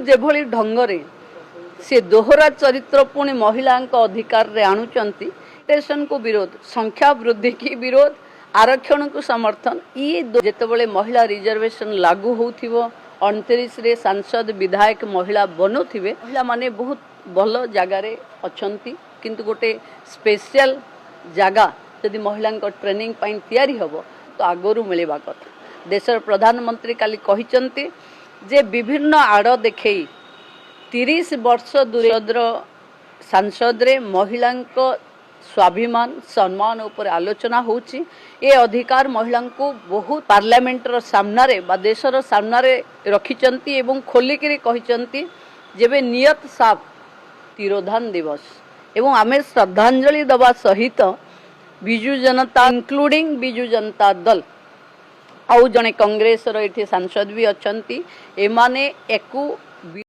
जेभली ढंगरे से दोहरा चरित्र पुणी महिला अधिकार रे आणुचंती स्टेशन को विरोध संख्या वृद्धि की विरोध आरक्षण को समर्थन ये जेतेबेले महिला रिजर्वेशन लागू होथिबो 29 रे सांसद विधायक महिला बनोथिबे महिला माने बहुत भल जगार अछंती किंतु गोटे स्पेशल जगह यदि महिला ट्रेनिंग तैयारी हम तो आगरू मिलवा कथा देशर प्रधानमंत्री काली कहिचंती जे विभिन्न आड़ देखे 30 वर्ष दूर सांसद रे महिला स्वाभिमान सम्मान उपर आलोचना होची ये अधिकार महिला को बहुत पार्लियामेंटर सामने बा देशर सामने रखिचंती एवं खोलिकी कहिचंती जेबे नियत साफ तिरोधान दिवस एवं आमे श्रद्धांजलि दबा सहित बिजु जनता इंक्लूडिंग बिजु जनता दल आउ जने कांग्रेस रो एठी सांसद भी अछंती एमाने एकु